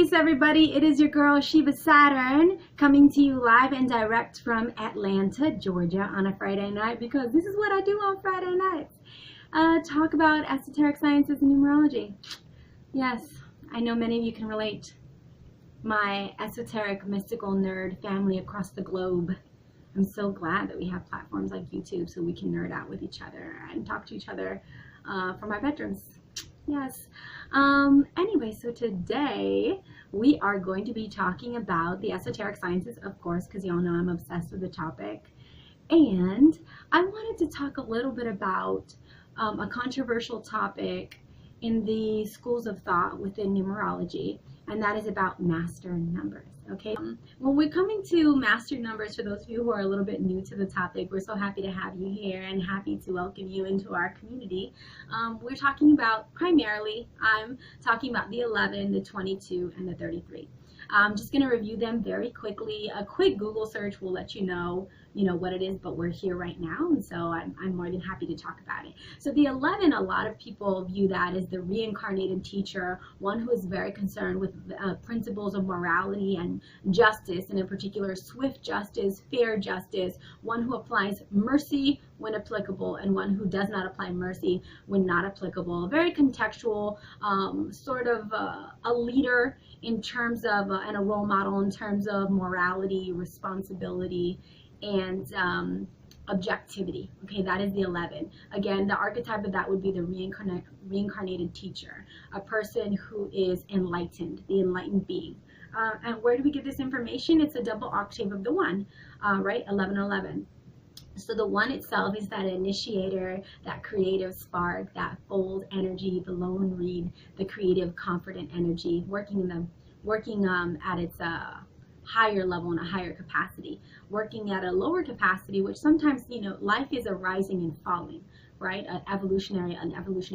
peace, everybody. It is your girl, Shiva Saturn, coming to you live and direct from Atlanta, Georgia on a Friday night, because this is what I do on Friday nights. Talk about esoteric sciences and numerology. Yes, I know many of you can relate. My esoteric, mystical nerd family across the globe. I'm so glad that we have platforms like YouTube so we can nerd out with each other and talk to each other from our bedrooms. Yes. Anyway, so today we are going to be talking about the esoteric sciences, of course, because y'all know I'm obsessed with the topic. And I wanted to talk a little bit about a controversial topic in the schools of thought within numerology, and that is about master numbers. Okay, when we're coming to master numbers, for those of you who are a little bit new to the topic, we're so happy to have you here and happy to welcome you into our community. We're talking about, primarily, I'm talking about the 11, the 22, and the 33. I'm just going to review them very quickly. A quick Google search will let you know what it is, but we're here right now, and so I'm more than happy to talk about it. So the 11, a lot of people view that as the reincarnated teacher, one who is very concerned with principles of morality and justice, and in particular swift justice, fair justice, one who applies mercy when applicable and one who does not apply mercy when not applicable. Very contextual, sort of a leader in terms of, and a role model in terms of morality, responsibility, and objectivity. Okay, that is the 11. Again, the archetype of that would be the reincarnated teacher, a person who is enlightened, the enlightened being. And where do we get this information? It's a double octave of the 1, right? 11, 11. So the 1 itself is that initiator, that creative spark, that bold energy, the lone reed, the creative, confident energy, working at its higher level and a higher capacity. Working at a lower capacity, which sometimes, life is a rising and falling, right? An evolutionary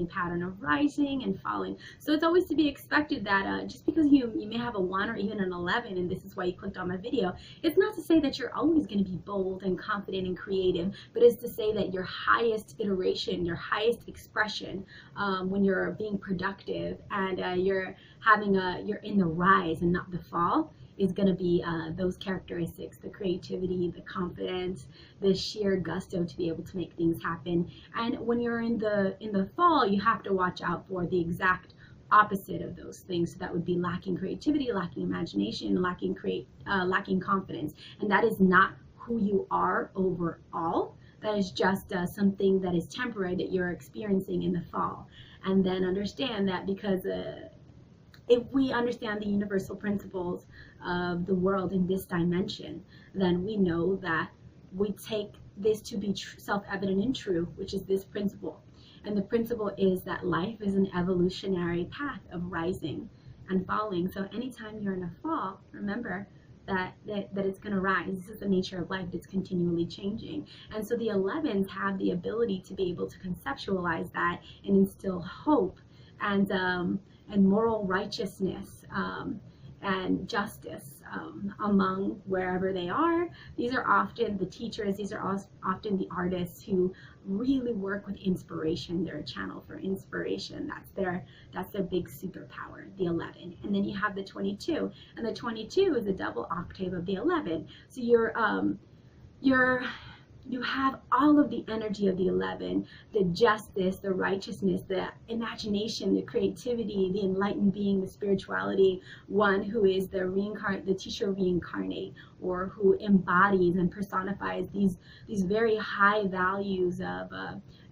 pattern of rising and falling. So it's always to be expected that just because you may have a 1 or even an 11, and this is why you clicked on my video, it's not to say that you're always going to be bold and confident and creative, but it's to say that your highest iteration, your highest expression, when you're being productive and you're in the rise and not the fall, is going to be those characteristics: the creativity, the confidence, the sheer gusto to be able to make things happen. And when you're in the fall, you have to watch out for the exact opposite of those things. So that would be lacking creativity, lacking imagination, lacking confidence. And that is not who you are overall. That is just something that is temporary that you're experiencing in the fall. And then understand that, because if we understand the universal principles of the world in this dimension, then we know that we take this to be self-evident and true, which is this principle. And the principle is that life is an evolutionary path of rising and falling. So anytime you're in a fall, remember that it's going to rise. This is the nature of life. It's continually changing. And so the 11s have the ability to be able to conceptualize that and instill hope and moral righteousness and justice among wherever they are. These are often the teachers. These are often the artists who really work with inspiration. They're a channel for inspiration. That's their big superpower, the 11. And then you have the 22, and the 22 is a double octave of the 11. So you have all of the energy of the 11, the justice, the righteousness, the imagination, the creativity, the enlightened being, the spirituality, one who is the teacher reincarnate, or who embodies and personifies these very high values of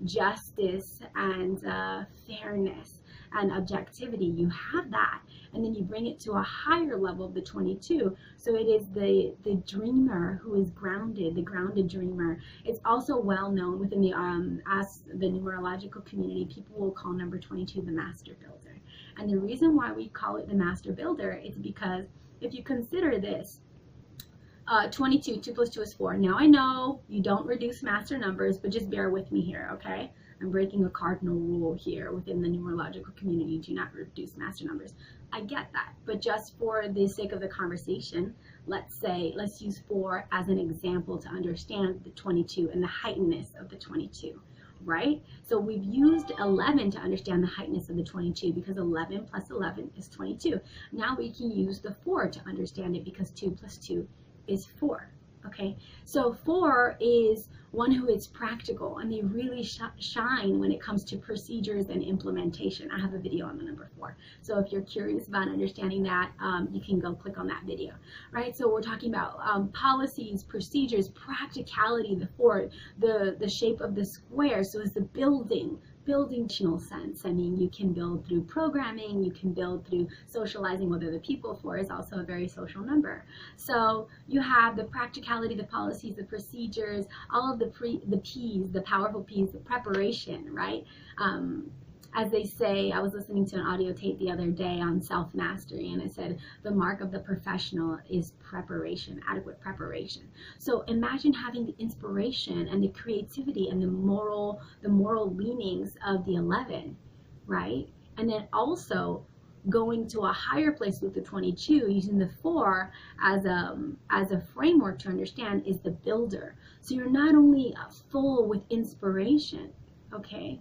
justice and fairness and objectivity. You have that, and then you bring it to a higher level of the 22. So it is the dreamer who is grounded, the grounded dreamer. It's also well known within the numerological community. People will call number 22 the master builder. And the reason why we call it the master builder is because if you consider this, 22, 2 plus 2 is 4. Now I know you don't reduce master numbers, but just bear with me here, okay? I'm breaking a cardinal rule here within the numerological community. Do not reduce master numbers. I get that, but just for the sake of the conversation, let's use 4 as an example to understand the 22 and the heightenedness of the 22. right? So we've used 11 to understand the heightness of the 22 because 11 plus 11 is 22. Now we can use the 4 to understand it because 2 plus 2 is 4. Okay, so 4 is one who is practical, and they really shine when it comes to procedures and implementation. I have a video on the number 4. So if you're curious about understanding that, you can go click on that video, right? So we're talking about policies, procedures, practicality, the 4, the shape of the square. So it's the building sense. I mean, you can build through programming, you can build through socializing with other people. 4 is also a very social number. So you have the practicality, the policies, the procedures, all of the P's, the powerful P's, the preparation, right? As they say, I was listening to an audio tape the other day on self-mastery, and it said the mark of the professional is preparation, adequate preparation. So imagine having the inspiration and the creativity and the moral leanings of the 11, right? And then also going to a higher place with the 22, using the 4 as a framework to understand, is the builder. So you're not only full with inspiration, okay,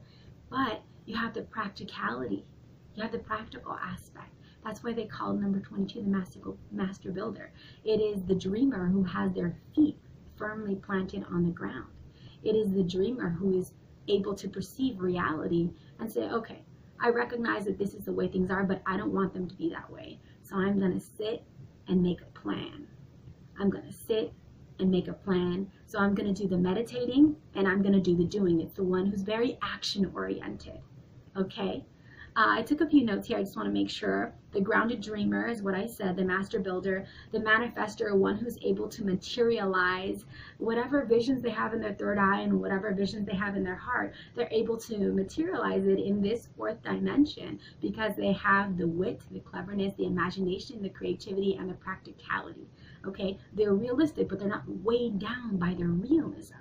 but you have the practicality, you have the practical aspect. That's why they call number 22 the master builder. It is the dreamer who has their feet firmly planted on the ground. It is the dreamer who is able to perceive reality and say, okay, I recognize that this is the way things are, but I don't want them to be that way. So I'm going to sit and make a plan. I'm going to sit and make a plan. So I'm going to do the meditating and I'm going to do the doing. It's the one who's very action oriented. Okay, I took a few notes here. I just want to make sure. The grounded dreamer is what I said, the master builder, the manifestor, one who's able to materialize whatever visions they have in their third eye and whatever visions they have in their heart. They're able to materialize it in this 4th dimension because they have the wit, the cleverness, the imagination, the creativity, and the practicality. Okay, they're realistic, but they're not weighed down by their realism.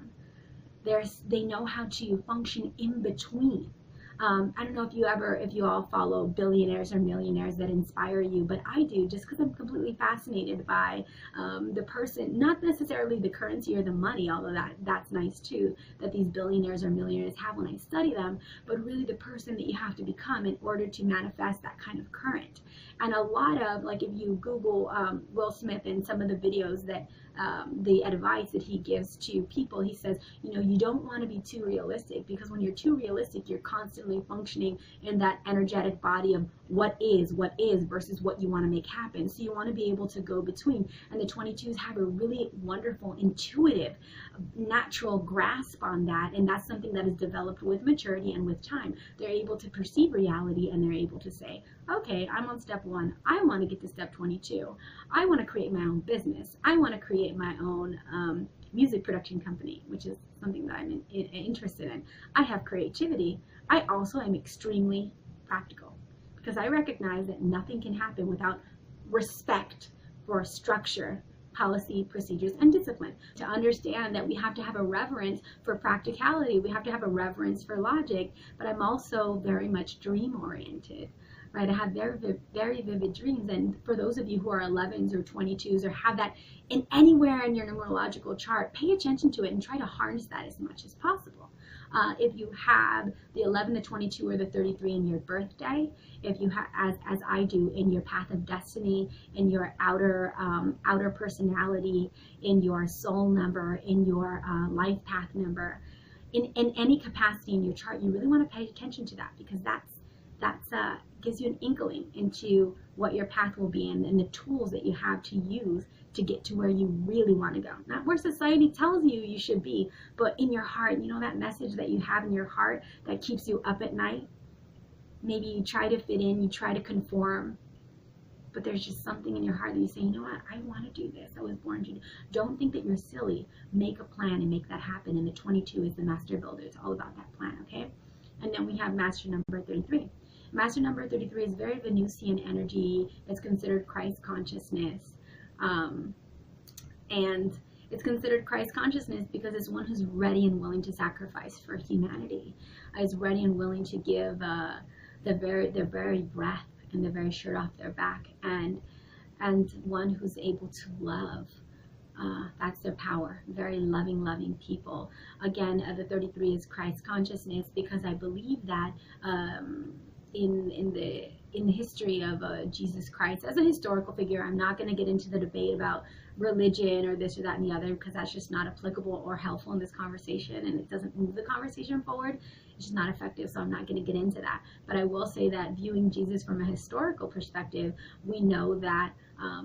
They know how to function in between. I don't know if you all follow billionaires or millionaires that inspire you, but I do, just because I'm completely fascinated by the person, not necessarily the currency or the money, although that's nice too, that these billionaires or millionaires have when I study them, but really the person that you have to become in order to manifest that kind of current. And a lot of, like, if you Google Will Smith and some of the videos that the advice that he gives to people, he says, you know, you don't want to be too realistic, because when you're too realistic, you're constantly functioning in that energetic body of what is versus what you want to make happen. So you want to be able to go between. And the 22s have a really wonderful, intuitive, natural grasp on that. And that's something that is developed with maturity and with time. They're able to perceive reality, and they're able to say, okay, I'm on step 1. I want to get to step 22. I want to create my own business. I want to create my own music production company, which is something that I'm interested in. I have creativity. I also am extremely practical, because I recognize that nothing can happen without respect for structure, policy, procedures, and discipline. To understand that we have to have a reverence for practicality, we have to have a reverence for logic, but I'm also very much dream oriented. Right, I have very vivid dreams, and for those of you who are 11s or 22s or have that in anywhere in your numerological chart, pay attention to it and try to harness that as much as possible. If you have the 11, the 22, or the 33 in your birthday, if you have, as I do, in your path of destiny, in your outer personality, in your soul number, in your life path number, in any capacity in your chart, you really want to pay attention to that, because that's gives you an inkling into what your path will be and the tools that you have to use to get to where you really want to go. Not where society tells you you should be, but in your heart. You know, that message that you have in your heart that keeps you up at night? Maybe you try to fit in, you try to conform, but there's just something in your heart that you say, you know what, I want to do this. I was born to do. Don't think that you're silly. Make a plan and make that happen. And the 22 is the master builder. It's all about that plan, okay? And then we have master number 33. Master number 33 is very Venusian energy. It's considered Christ consciousness. And it's considered Christ consciousness because it's one who's ready and willing to sacrifice for humanity. Is ready and willing to give their very breath and the very shirt off their back, and one who's able to love That's their power. Very loving, loving people. Again, the 33 is Christ consciousness, because I believe that in the history of Jesus Christ as a historical figure. I'm not going to get into the debate about religion or this or that and the other, because that's just not applicable or helpful in this conversation, and it doesn't move the conversation forward. It's just not effective, so I'm not going to get into that. But I will say that viewing Jesus from a historical perspective, we know that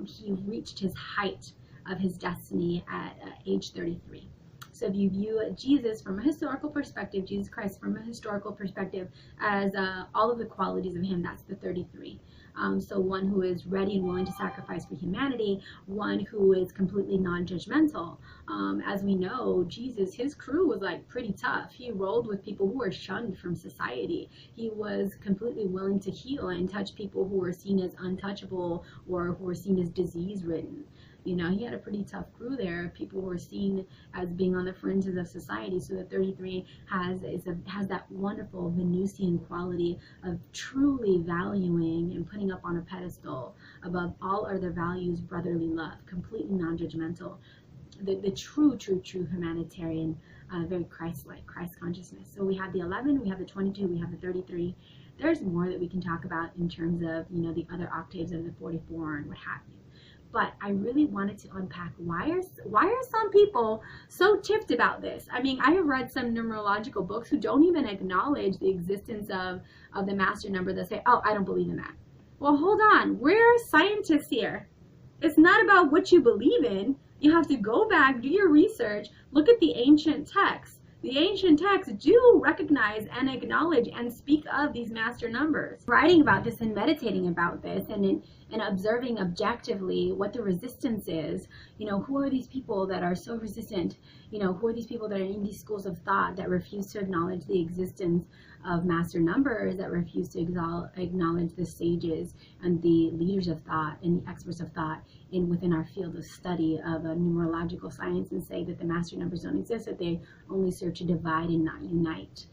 he reached his height of his destiny at age 33. So if you view Jesus from a historical perspective, Jesus Christ from a historical perspective, as all of the qualities of him, that's the 33. So one who is ready and willing to sacrifice for humanity, one who is completely non-judgmental. As we know, Jesus, his crew was like pretty tough. He rolled with people who were shunned from society. He was completely willing to heal and touch people who were seen as untouchable or who were seen as disease-ridden. You know, he had a pretty tough crew there. People were seen as being on the fringes of society. So the 33 has that wonderful Venusian quality of truly valuing and putting up on a pedestal above all other values brotherly love, completely non-judgmental. The true humanitarian, very Christ-like, Christ consciousness. So we have the 11, we have the 22, we have the 33. There's more that we can talk about in terms of, you know, the other octaves of the 44 and what have you. But I really wanted to unpack why are some people so tipped about this? I mean, I have read some numerological books who don't even acknowledge the existence of the master number. That say, oh, I don't believe in that. Well, hold on. We're scientists here. It's not about what you believe in. You have to go back, do your research, look at the ancient texts. The ancient texts do recognize and acknowledge and speak of these master numbers. Writing about this and meditating about this and observing objectively what the resistance is, you know, who are these people that are so resistant? You know, who are these people that are in these schools of thought that refuse to acknowledge the existence of master numbers, that refuse to acknowledge the sages and the leaders of thought and the experts of thought within our field of study of numerological science, and say that the master numbers don't exist, that they only serve to divide and not unite,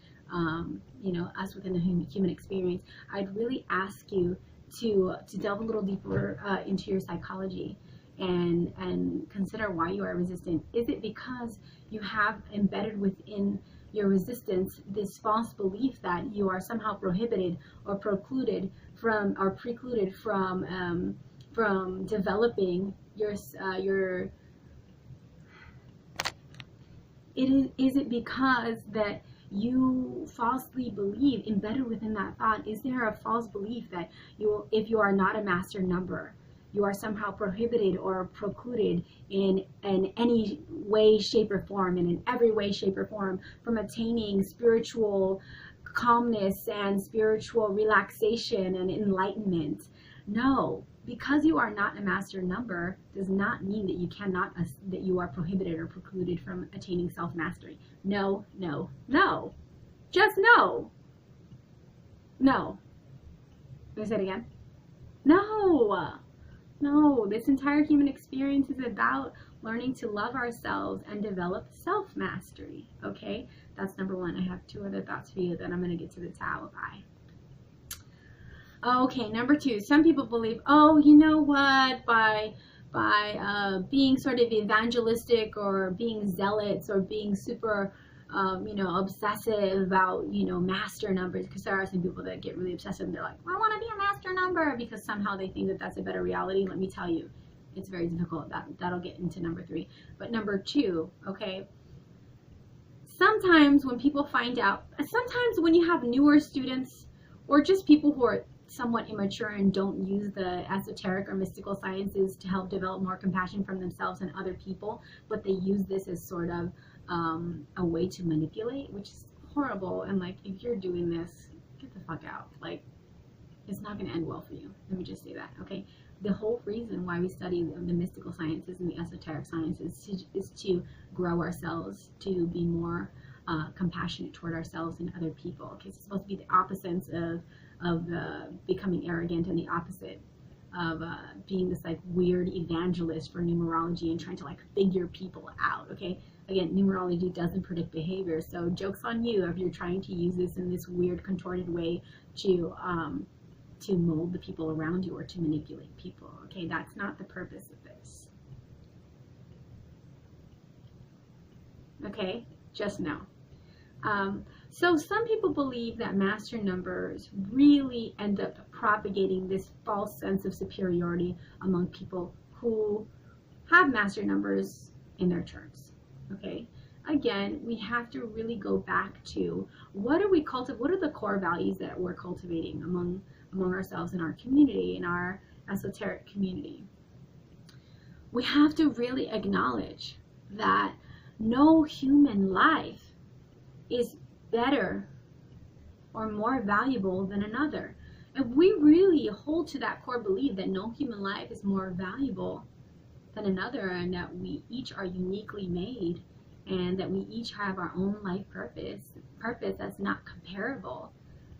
you know, us within the human experience. I'd really ask you to delve a little deeper into your psychology and consider why you are resistant. Is it because you have embedded within your resistance this false belief that you are somehow prohibited or precluded from developing is it because that you falsely believe, embedded within that thought, is there a false belief that if you are not a master number, you are somehow prohibited or precluded in any way, shape, or form, and in every way, shape, or form, from attaining spiritual calmness and spiritual relaxation and enlightenment? No, because you are not a master number does not mean that that you are prohibited or precluded from attaining self-mastery. No, no, no. Just no. No. Let me say it again. No. No, this entire human experience is about learning to love ourselves and develop self-mastery, okay? That's number one. I have two other thoughts for you, then I'm going to get to the Tao. Bye. Okay, number two. Some people believe, oh, you know what, by being sort of evangelistic or being zealots or being super, you know, obsessive about, you know, master numbers, because there are some people that get really obsessive and they're like, I want to be a master number, because somehow they think that that's a better reality. Let me tell you, it's very difficult. That'll get into number three. But number two, okay, sometimes when people find out, sometimes when you have newer students or just people who are somewhat immature and don't use the esoteric or mystical sciences to help develop more compassion from themselves and other people, but they use this as sort of a way to manipulate, which is horrible. And like, if you're doing this, get the fuck out. Like, it's not going to end well for you. Let me just say that, okay? The whole reason why we study the mystical sciences and the esoteric sciences is to grow ourselves, to be more compassionate toward ourselves and other people. Okay, so it's supposed to be the opposites of becoming arrogant, and the opposite of being this like weird evangelist for numerology and trying to like figure people out. Okay, again, numerology doesn't predict behavior, so joke's on you if you're trying to use this in this weird contorted way to mold the people around you or to manipulate people. Okay, that's not the purpose of this. Okay, just know. So some people believe that master numbers really end up propagating this false sense of superiority among people who have master numbers in their charts. Okay, again, we have to really go back to what are the core values that we're cultivating among ourselves in our community, in our esoteric community. We have to really acknowledge that no human life is better or more valuable than another. If we really hold to that core belief that no human life is more valuable than another, and that we each are uniquely made, and that we each have our own life purpose that's not comparable,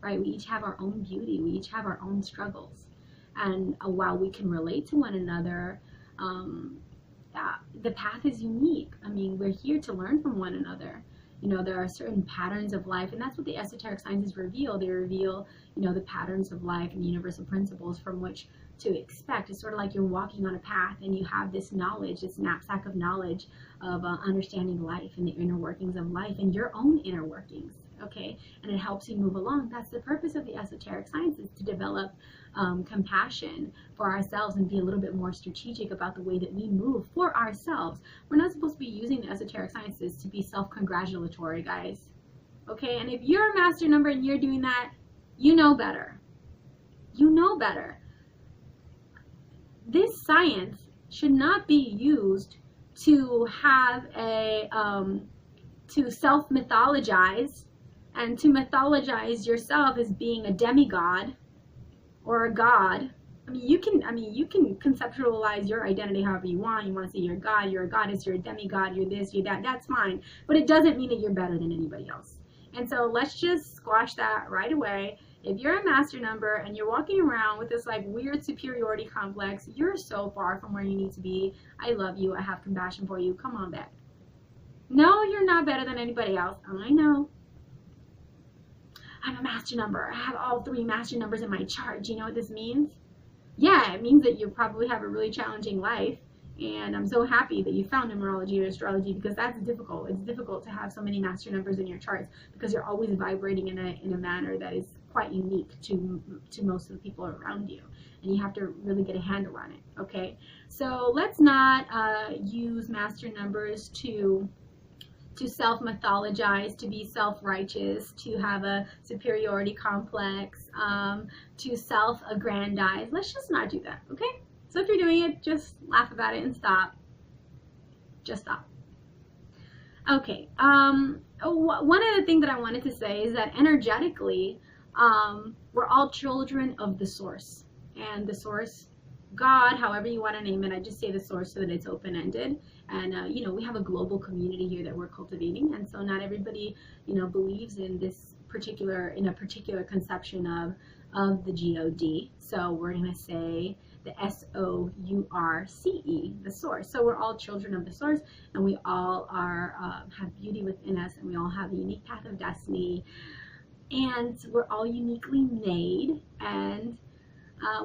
right? We each have our own beauty, we each have our own struggles, and while we can relate to one another, the path is unique. I mean, we're here to learn from one another. You know, there are certain patterns of life, and that's what the esoteric sciences reveal. They reveal, you know, the patterns of life and universal principles from which to expect. It's sort of like you're walking on a path and you have this knowledge, this knapsack of knowledge of understanding life and the inner workings of life and your own inner workings, okay? And it helps you move along. That's the purpose of the esoteric sciences, to develop compassion for ourselves and be a little bit more strategic about the way that we move for ourselves. We're not supposed to be using the esoteric sciences to be self-congratulatory, guys, okay? And if you're a master number and you're doing that, you know better. You know better. This science should not be used to have to self-mythologize and to mythologize yourself as being a demigod or a god. I mean, you can conceptualize your identity however you want. You want to say you're a god, you're a goddess, you're a demigod, you're this, you're that. That's fine, but it doesn't mean that you're better than anybody else. And so let's just squash that right away. If you're a master number and you're walking around with this like weird superiority complex, you're so far from where you need to be. I love you. I have compassion for you. Come on back. No, you're not better than anybody else. I know. I'm a master number. I have all 3 master numbers in my chart. Do you know what this means? Yeah, it means that you probably have a really challenging life. And I'm so happy that you found numerology or astrology, because that's difficult. It's difficult to have so many master numbers in your charts because you're always vibrating in a manner that is quite unique to most of the people around you. And you have to really get a handle on it, okay? So let's not use master numbers to self-mythologize, to be self-righteous, to have a superiority complex, to self-aggrandize. Let's just not do that, okay? So if you're doing it, just laugh about it and stop. Just stop. Okay, one other thing that I wanted to say is that energetically, we're all children of the source. And the source, God, however you want to name it, I just say the source so that it's open-ended. And, you know, we have a global community here that we're cultivating. And so not everybody, you know, believes in this particular conception of the God. So we're going to say the S-O-U-R-C-E, the source. So we're all children of the source, and we all have beauty within us, and we all have a unique path of destiny, and we're all uniquely made, and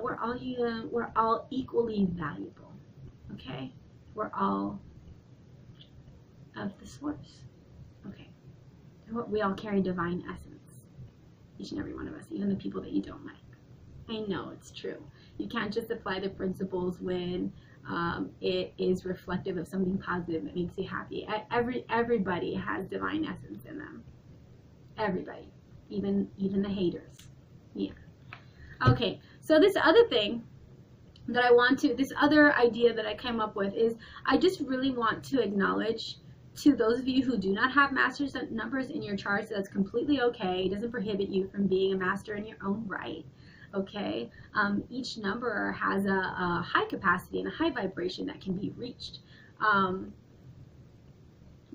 we're all equally valuable. Okay, we're all of the source. Okay, we all carry divine essence, each and every one of us, even the people that you don't like. I know it's true. You can't just apply the principles when it is reflective of something positive that makes you happy. Everybody has divine essence in them. Everybody, even the haters. Yeah. Okay. So this other thing that this other idea that I came up with is I just really want to acknowledge to those of you who do not have master numbers in your charts, that's completely okay. It doesn't prohibit you from being a master in your own right. Okay, each number has a high capacity and a high vibration that can be reached.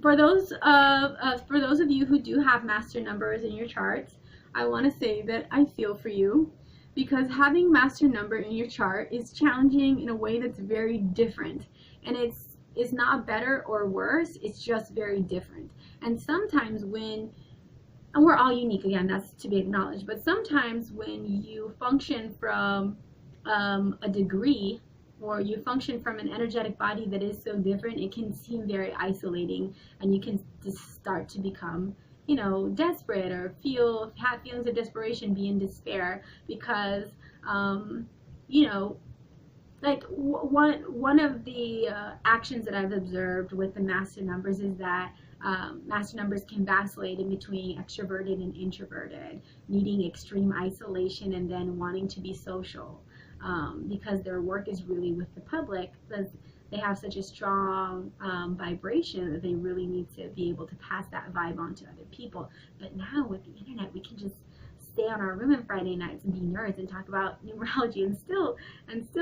For those of you who do have master numbers in your charts, I want to say that I feel for you, because having master number in your chart is challenging in a way that's very different, and it's not better or worse. It's just very different. And sometimes and we're all unique, again, that's to be acknowledged, but sometimes when you function from a degree, or you function from an energetic body that is so different, it can seem very isolating, and you can to start to become, desperate, or have feelings of desperation, be in despair, because, like one of the actions that I've observed with the master numbers is that master numbers can vacillate in between extroverted and introverted, needing extreme isolation and then wanting to be social, because their work is really with the public, because they have such a strong vibration that they really need to be able to pass that vibe on to other people. But now with the internet, we can just stay on our room on Friday nights and be nerds and talk about numerology and still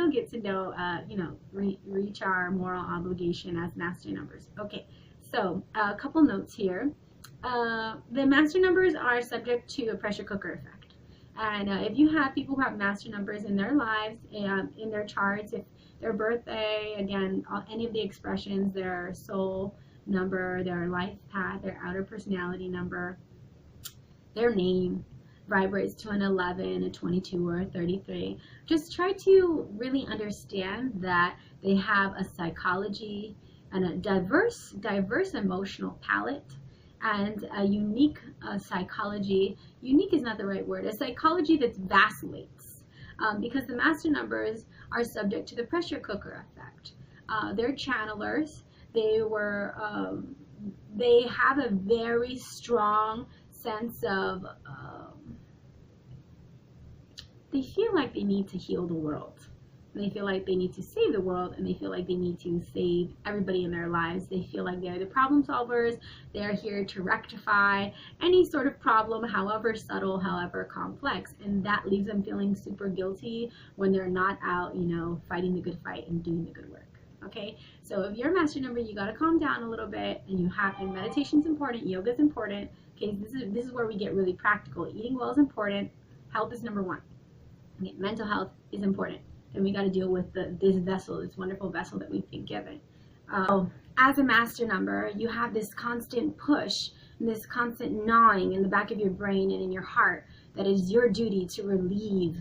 get to know, reach our moral obligation as master numbers. Okay, so a couple notes here. The master numbers are subject to a pressure cooker effect. And if you have people who have master numbers in their lives, in their charts, if their birthday, again, any of the expressions, their soul number, their life path, their outer personality number, their name vibrates to an 11, a 22, or a 33, just try to really understand that they have a psychology and a diverse emotional palette, and a unique psychology. Unique is not the right word. A psychology that vacillates, because the master numbers are subject to the pressure cooker effect. They're channelers. They have a very strong sense of, they feel like they need to heal the world. They feel like they need to save the world, and they feel like they need to save everybody in their lives. They feel like they're the problem solvers. They're here to rectify any sort of problem, however subtle, however complex, and that leaves them feeling super guilty when they're not out, fighting the good fight and doing the good work. Okay, so if you're a master number, you got to calm down a little bit, and meditation's important, yoga's important. Okay, this is where we get really practical. Eating well is important. Health is number one. Okay, mental health is important. And we got to deal with this vessel, this wonderful vessel that we've been given. As a master number, you have this constant push and this constant gnawing in the back of your brain and in your heart that it is your duty to relieve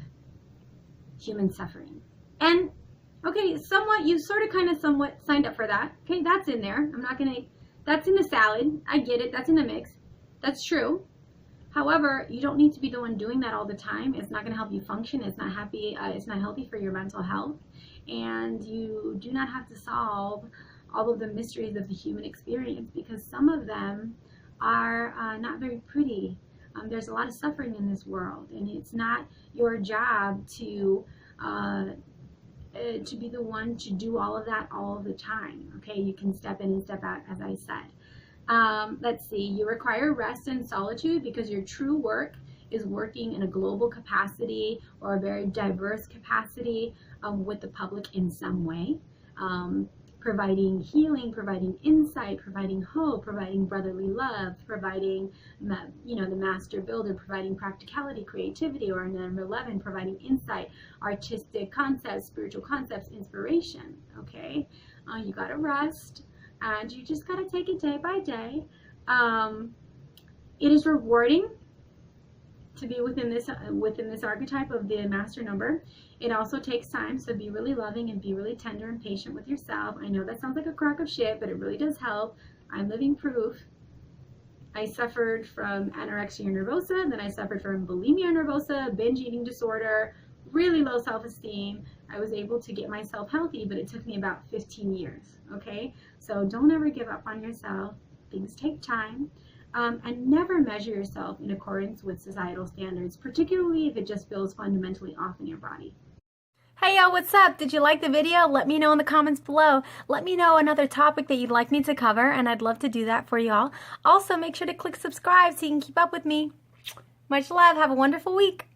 human suffering. And okay, you somewhat signed up for that. Okay, that's in there. That's in the salad. I get it. That's in the mix. That's true. However, you don't need to be the one doing that all the time. It's not going to help you function. It's not happy. It's not healthy for your mental health. And you do not have to solve all of the mysteries of the human experience, because some of them are not very pretty. There's a lot of suffering in this world, and it's not your job to be the one to do all of that all the time. Okay, you can step in and step out, as I said. Let's see, you require rest and solitude because your true work is working in a global capacity or a very diverse capacity with the public in some way, providing healing, providing insight, providing hope, providing brotherly love, providing, the master builder, providing practicality, creativity, or number 11, providing insight, artistic concepts, spiritual concepts, inspiration. Okay, you got to rest. And you just got to take it day by day. It is rewarding to be within this archetype of the master number. It also takes time, so be really loving and be really tender and patient with yourself. I know that sounds like a crock of shit, but it really does help. I'm living proof. I suffered from anorexia nervosa, then I suffered from bulimia nervosa, binge eating disorder, really low self-esteem. I was able to get myself healthy, but it took me about 15 years, okay? So don't ever give up on yourself. Things take time. And never measure yourself in accordance with societal standards, particularly if it just feels fundamentally off in your body. Hey y'all, what's up? Did you like the video? Let me know in the comments below. Let me know another topic that you'd like me to cover, and I'd love to do that for y'all. Also, make sure to click subscribe so you can keep up with me. Much love. Have a wonderful week.